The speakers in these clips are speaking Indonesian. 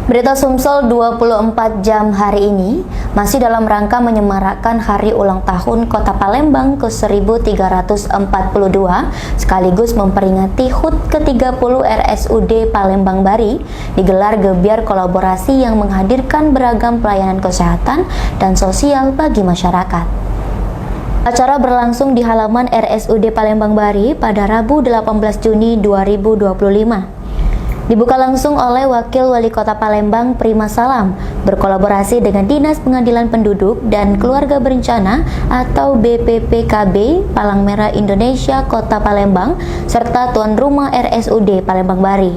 Berita Sumsel 24 jam hari ini masih dalam rangka menyemarakkan hari ulang tahun Kota Palembang ke-1342 sekaligus memperingati HUT ke-30 RSUD Palembang Bari digelar gebiar kolaborasi yang menghadirkan beragam pelayanan kesehatan dan sosial bagi masyarakat. Acara berlangsung di halaman RSUD Palembang Bari pada Rabu 18 Juni 2025. Dibuka langsung oleh Wakil Wali Kota Palembang Prima Salam berkolaborasi dengan Dinas Pengadilan Penduduk dan Keluarga Berencana atau BPPKB Palang Merah Indonesia Kota Palembang serta tuan rumah RSUD Palembang Bari.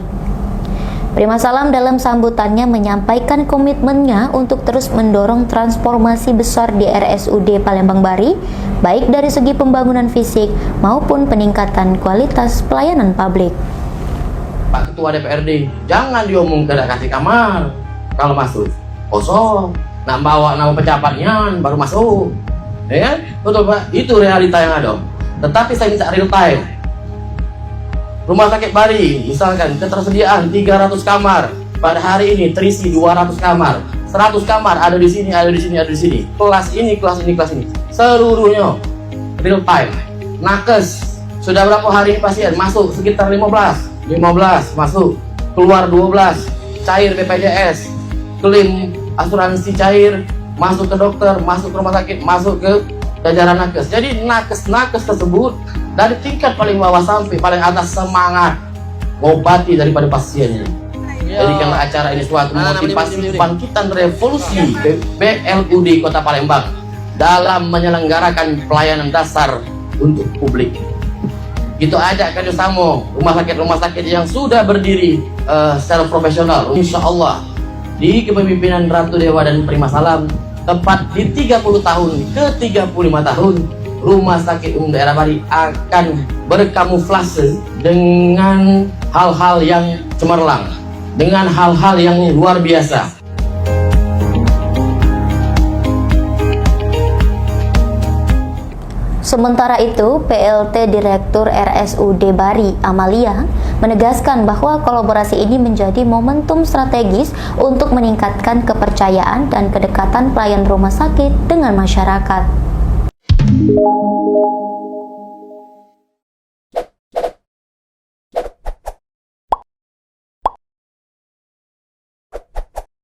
Prima Salam dalam sambutannya menyampaikan komitmennya untuk terus mendorong transformasi besar di RSUD Palembang Bari baik dari segi pembangunan fisik maupun peningkatan kualitas pelayanan publik. Pak Ketua DPRD, jangan diomong tidak kasih kamar. Kalau masuk kosong, nak bawa nama pejabatnya baru masuk, ya kan? Betul Pak, itu realita yang ada. Tetapi saya minta real time. Rumah sakit Bari, misalkan ketersediaan 300 kamar, pada hari ini terisi 200 kamar, 100 kamar ada di sini, ada di sini, ada di sini. Kelas ini, kelas ini, kelas ini, seluruhnya real time. Nakes, sudah berapa hari pasien masuk? Sekitar 15 masuk, keluar 12, cair BPJS, klaim asuransi cair, masuk ke dokter, masuk ke rumah sakit, masuk ke jajaran nakes. Jadi nakes tersebut dari tingkat paling bawah sampai paling atas semangat mengobati daripada pasiennya. Jadikanlah acara ini suatu motivasi bangkitan revolusi BLUD Kota Palembang dalam menyelenggarakan pelayanan dasar untuk publik. Gitu aja kerjasama rumah sakit yang sudah berdiri secara profesional, insya Allah di kepemimpinan Ratu Dewa dan Prima Salam tepat di 30 tahun ke 35 tahun Rumah Sakit Umum Daerah Bari akan berkamuflase dengan hal-hal yang cemerlang, dengan hal-hal yang luar biasa. Sementara itu, PLT Direktur RSUD Bari, Amalia, menegaskan bahwa kolaborasi ini menjadi momentum strategis untuk meningkatkan kepercayaan dan kedekatan pelayan rumah sakit dengan masyarakat.